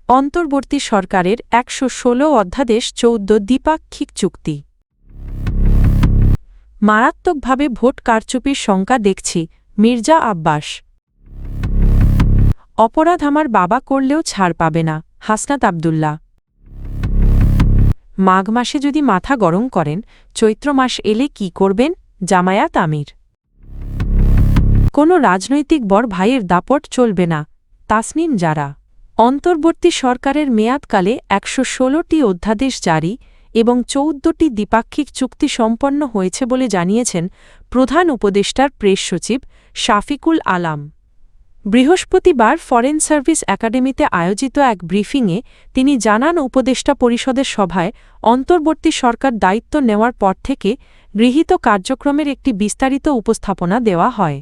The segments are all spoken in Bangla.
অন্তর্বর্তী সরকারের ১১৬ অধ্যাদেশ ১৪ দ্বিপাক্ষিক চুক্তি। মারাত্মকভাবে ভোট কারচুপির শঙ্কা দেখছি, মির্জা আব্বাস। অপরাধ আমার বাবা করলেও ছাড় পাবে না, হাসনাত আব্দুল্লাহ। মাঘ মাসে যদি মাথা গরম করেন, চৈত্র মাস এলে কি করবেন, জামায়াত আমির। কোনো রাজনৈতিক বড় ভাইয়ের দাপট চলবে না, তাসনিম জারা। অন্তর্বর্তী সরকারের মেয়াদকালে ১১৬টি অধ্যাদেশ জারি এবং ১৪টি দ্বিপাক্ষিক চুক্তি সম্পন্ন হয়েছে বলে জানিয়েছেন প্রধান উপদেষ্টার প্রেস সচিব শাফিকুল আলাম। বৃহস্পতিবার ফরেন সার্ভিস একাডেমিতে আয়োজিত এক ব্রিফিংয়ে তিনি জানান, উপদেষ্টা পরিষদের সভায় অন্তর্বর্তী সরকার দায়িত্ব নেওয়ার পর থেকে গৃহীত কার্যক্রমের একটি বিস্তারিত উপস্থাপনা দেওয়া হয়।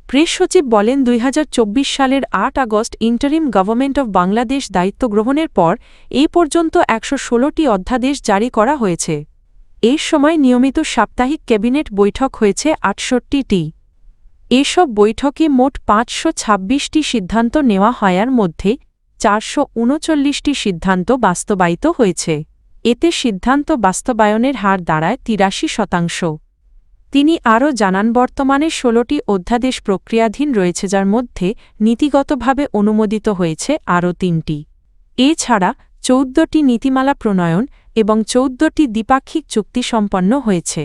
প্রেস সচিব বলেন, ২০২৪ সালের ৮ August interim government of Bangladesh দায়িত্ব গ্রহণের পর এ পর্যন্ত ১১৬টি অধ্যাদেশ জারি করা হয়েছে। এর সময় নিয়মিত সাপ্তাহিক ক্যাবিনেট বৈঠক হয়েছে ৬৮টি। এসব বৈঠকে মোট ৫২৬টি সিদ্ধান্ত নেওয়া হয়ার মধ্যে ৪৩৯টি সিদ্ধান্ত বাস্তবায়িত হয়েছে। এতে সিদ্ধান্ত বাস্তবায়নের হার দাঁড়ায় ৮৩%। তিনি আরও জানান, বর্তমানে ১৬টি অধ্যাদেশ প্রক্রিয়াধীন রয়েছে, যার মধ্যে নীতিগতভাবে অনুমোদিত হয়েছে আরও ৩টি। এছাড়া ১৪টি নীতিমালা প্রণয়ন এবং ১৪টি দ্বিপাক্ষিক চুক্তি সম্পন্ন হয়েছে।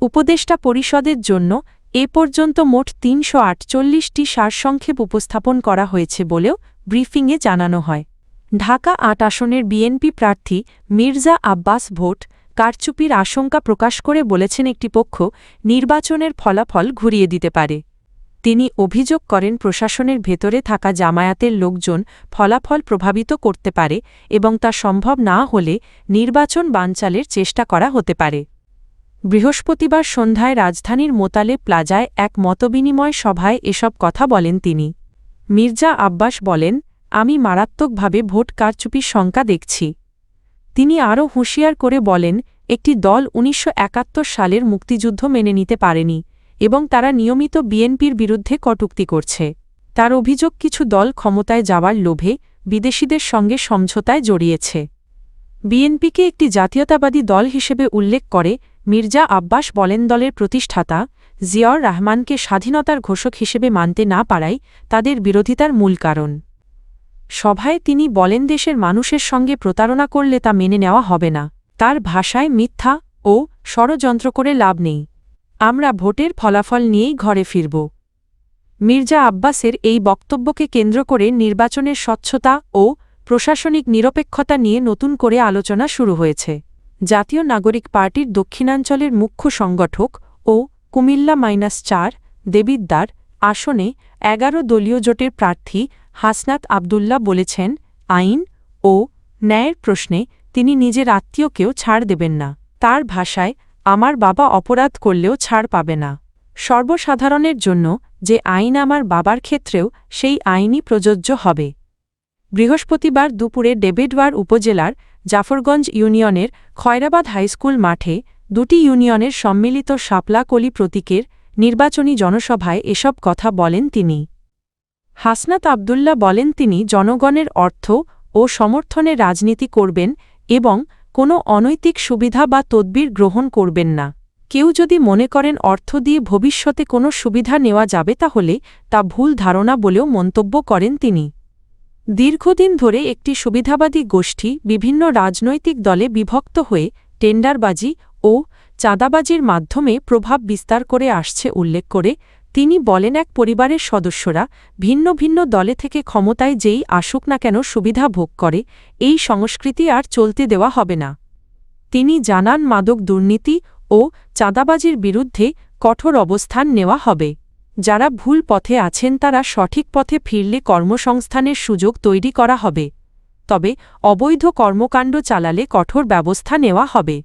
উপদেষ্টা পরিষদের জন্য এ পর্যন্ত মোট ৩৪৮টি সারসংক্ষেপ উপস্থাপন করা হয়েছে বলেও ব্রিফিংয়ে জানানো হয়। ঢাকা ৮ আসনের বিএনপি প্রার্থী মির্জা আব্বাস ভোট কারচুপির আশঙ্কা প্রকাশ করে বলেছেন, একটি পক্ষ নির্বাচনের ফলাফল ঘুরিয়ে দিতে পারে। তিনি অভিযোগ করেন, প্রশাসনের ভেতরে থাকা জামায়াতের লোকজন ফলাফল প্রভাবিত করতে পারে এবং তা সম্ভব না হলে নির্বাচন বানচালের চেষ্টা করা হতে পারে। বৃহস্পতিবার সন্ধ্যায় রাজধানীর মোতালে প্লাজায় এক মতবিনিময় সভায় এসব কথা বলেন তিনি। মির্জা আব্বাস বলেন, আমি মারাত্মকভাবে ভোট কারচুপির শঙ্কা দেখছি। তিনি আরও হুঁশিয়ার করে বলেন, একটি দল ১৯৭১ সালের মুক্তিযুদ্ধ মেনে নিতে পারেনি এবং তারা নিয়মিত বিএনপির বিরুদ্ধে কটূক্তি করছে। তার অভিযোগ, কিছু দল ক্ষমতায় যাওয়ার লোভে বিদেশিদের সঙ্গে সমঝোতায় জড়িয়েছে। বিএনপিকে একটি জাতীয়তাবাদী দল হিসেবে উল্লেখ করে মির্জা আব্বাস বলেন, দলের প্রতিষ্ঠাতা জিয়াউর রহমানকে স্বাধীনতার ঘোষক হিসেবে মানতে না পারাই তাদের বিরোধিতার মূল কারণ। সভায় তিনি বলেন, দেশের মানুষের সঙ্গে প্রতারণা করলে তা মেনে নেওয়া হবে না। তার ভাষায়, মিথ্যা ও ষড়যন্ত্র করে লাভ নেই। আমরা ভোটের ফলাফল নিয়েই ঘরে ফিরব। মির্জা আব্বাসের এই বক্তব্যকে কেন্দ্র করে নির্বাচনের স্বচ্ছতা ও প্রশাসনিক নিরপেক্ষতা নিয়ে নতুন করে আলোচনা শুরু হয়েছে। জাতীয় নাগরিক পার্টির দক্ষিণাঞ্চলের মুখ্য সংগঠক ও কুমিল্লা-৪ দেবিদ্বার আসনে ১১ দলীয় জোটের প্রার্থী হাসনাত আব্দুল্লাহ বলেছেন, আইন ও ন্যায়ের প্রশ্নে তিনি নিজের আত্মীয়কেও ছাড় দেবেন না। তার ভাষায়, আমার বাবা অপরাধ করলেও ছাড় পাবে না। সর্বসাধারণের জন্য যে আইন আমার বাবার ক্ষেত্রেও সেই আইনই প্রযোজ্য হবে। বৃহস্পতিবার দুপুরে ডেভিডওয়ার উপজেলার জাফরগঞ্জ ইউনিয়নের খয়রাবাদ হাইস্কুল মাঠে দুটি ইউনিয়নের সম্মিলিত শাপলা কলি প্রতীকের নির্বাচনী জনসভায় এসব কথা বলেন তিনি। হাসনাত আব্দুল্লাহ বলেন, তিনি জনগণের অর্থ ও সমর্থনে রাজনীতি করবেন এবং কোনো অনৈতিক সুবিধা বা তদবির গ্রহণ করবেন না। কেউ যদি মনে করেন অর্থ দিয়ে ভবিষ্যতে কোনো সুবিধা নেওয়া যাবে, তাহলে তা ভুল ধারণা বলেও মন্তব্য করেন তিনি। দীর্ঘদিন ধরে একটি সুবিধাবাদী গোষ্ঠী বিভিন্ন রাজনৈতিক দলে বিভক্ত হয়ে টেন্ডারবাজি ও চাঁদাবাজির মাধ্যমে প্রভাব বিস্তার করে আসছে উল্লেখ করে তিনি বলেন, এক পরিবারের সদস্যরা ভিন্ন ভিন্ন দলে থেকে ক্ষমতায় যেই আসুক না কেন সুবিধা ভোগ করে, এই সংস্কৃতি আর চলতে দেওয়া হবে না। তিনি জানান, মাদক দুর্নীতি ও চাঁদাবাজির বিরুদ্ধে কঠোর অবস্থান নেওয়া হবে। যারা ভুল পথে আছেন তারা সঠিক পথে ফিরলে কর্মসংস্থানের সুযোগ তৈরি করা হবে, তবে অবৈধ কর্মকাণ্ড চালালে কঠোর ব্যবস্থা নেওয়া হবে।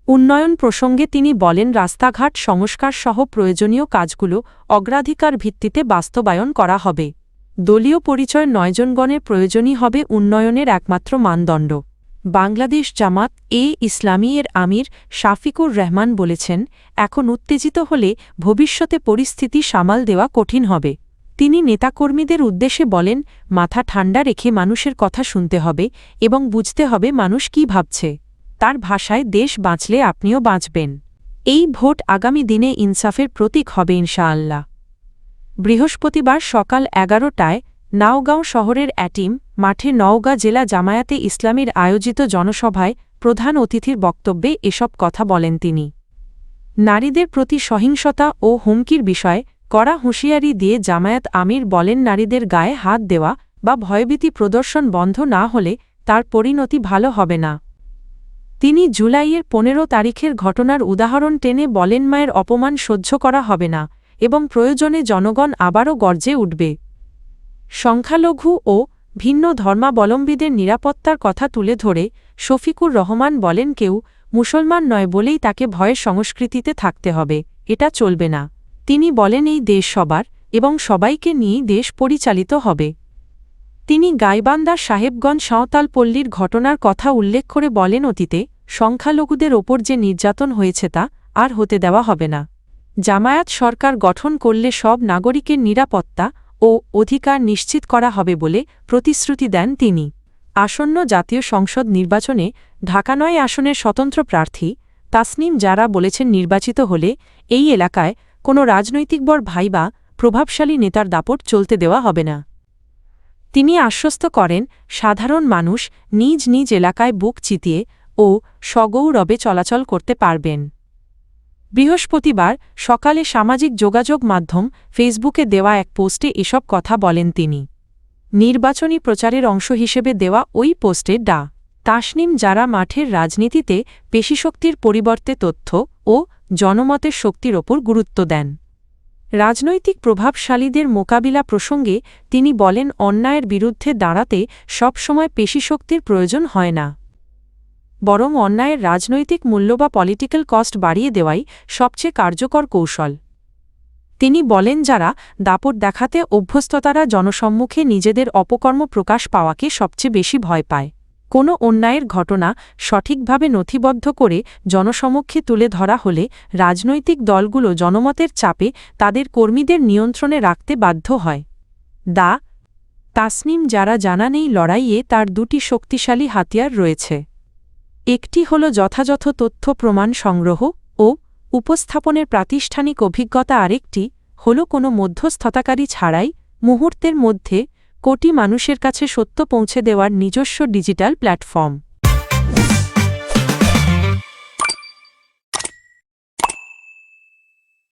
উন্নয়ন প্রসঙ্গে তিনি বলেন, রাস্তাঘাট সংস্কার সহ প্রয়োজনীয় কাজগুলো অগ্রাধিকার ভিত্তিতে বাস্তবায়ন করা হবে। দলীয় পরিচয় নয়জনগণের প্রয়োজনই হবে উন্নয়নের একমাত্র মানদণ্ড। বাংলাদেশ জামাত ইসলামী এর আমির শাফিকুর রহমান বলেছেন, এখন উত্তেজিত হলে ভবিষ্যতে পরিস্থিতি সামাল দেওয়া কঠিন হবে। তিনি নেতাকর্মীদের উদ্দেশ্যে বলেন, মাথা ঠান্ডা রেখে মানুষের কথা শুনতে হবে এবং বুঝতে হবে মানুষ কি ভাবছে। তার ভাষায়, দেশ বাঁচলে আপনিও বাঁচবেন। এই ভোট আগামী দিনে ইনসাফের প্রতীক হবে ইনশাআল্লাহ। বৃহস্পতিবার সকাল 11টায় নাওগাঁও শহরের অ্যাটিম মাঠে নওগাঁ জেলা জামায়াতে ইসলামীর আয়োজিত জনসভায় প্রধান অতিথির বক্তব্যে এসব কথা বলেন তিনি। নারীদের প্রতি সহিংসতা ও হুমকির বিষয়ে কড়া হুঁশিয়ারি দিয়ে জামায়াত আমির বলেন, নারীদের গায়ে হাত দেওয়া বা ভয়ভীতি প্রদর্শন বন্ধ না হলে তার পরিণতি ভালো হবে না। তিনি জুলাইয়ের 15 তারিখের ঘটনার উদাহরণ টেনে বলেন, মায়ের অপমান সহ্য করা হবে না এবং প্রয়োজনে জনগণ আবারও গর্জে উঠবে। সংখ্যালঘু ও ভিন্ন ধর্মাবলম্বীদের নিরাপত্তার কথা তুলে ধরে শফিকুর রহমান বলেন, কেউ মুসলমান নয় বলেই তাকে ভয়ের সংস্কৃতিতে থাকতে হবে, এটা চলবে না। তিনি বলেন, এই দেশ সবার এবং সবাইকে নিয়েই দেশ পরিচালিত হবে। তিনি গাইবান্ধার সাহেবগঞ্জ সাঁওতালপল্লীর ঘটনার কথা উল্লেখ করে বলেন, অতীতে সংখ্যালঘুদের ওপর যে নির্যাতন হয়েছে তা আর হতে দেওয়া হবে না। জামায়াত সরকার গঠন করলে সব নাগরিকের নিরাপত্তা ও অধিকার নিশ্চিত করা হবে বলে প্রতিশ্রুতি দেন তিনি। আসন্ন জাতীয় সংসদ নির্বাচনে ঢাকা ৯ আসনের স্বতন্ত্র প্রার্থী তাসনিম জারা বলেছেন, নির্বাচিত হলে এই এলাকায় কোনো রাজনৈতিক বড় ভাই বা প্রভাবশালী নেতার দাপট চলতে দেওয়া হবে না। তিনি আশ্বস্ত করেন, সাধারণ মানুষ নিজ নিজ এলাকায় বুক চিতিয়ে ও সগৌরবে চলাচল করতে পারবেন। বৃহস্পতিবার সকালে সামাজিক যোগাযোগ মাধ্যম ফেসবুকে দেওয়া এক পোস্টে এসব কথা বলেন তিনি। নির্বাচনী প্রচারের অংশ হিসেবে দেওয়া ওই পোস্টে তাসনিম জারা মাঠের রাজনীতিতে পেশিশক্তির পরিবর্তে তথ্য ও জনমতের শক্তির ওপর গুরুত্ব দেন। রাজনৈতিক প্রভাবশালীদের মোকাবিলা প্রসঙ্গে তিনি বলেন, অন্যায়ের বিরুদ্ধে দাঁড়াতে সবসময় পেশিশক্তির প্রয়োজন হয় না, বরং অন্যায়ের রাজনৈতিক মূল্য বা পলিটিক্যাল কস্ট বাড়িয়ে দেওয়াই সবচেয়ে কার্যকর কৌশল। তিনি বলেন, যারা দাপট দেখাতে অভ্যস্ত তারা জনসম্মুখে নিজেদের অপকর্ম প্রকাশ পাওয়াকে সবচেয়ে বেশি ভয় পায়। কোনো অন্যায়ের ঘটনা সঠিকভাবে নথিবদ্ধ করে জনসমক্ষে তুলে ধরা হলে রাজনৈতিক দলগুলো জনমতের চাপে তাদের কর্মীদের নিয়ন্ত্রণে রাখতে বাধ্য হয়। তাসনিম জারা জানান, এই লড়াইয়ে তার দুটি শক্তিশালী হাতিয়ার রয়েছে। একটি হল যথাযথ তথ্য প্রমাণ সংগ্রহ ও উপস্থাপনের প্রাতিষ্ঠানিক অভিজ্ঞতা, আরেকটি হল কোনো মধ্যস্থতাকারী ছাড়াই মুহূর্তের মধ্যে কোটি মানুষের কাছে সত্য পৌঁছে দেওয়ার নিজস্ব ডিজিটাল প্ল্যাটফর্ম।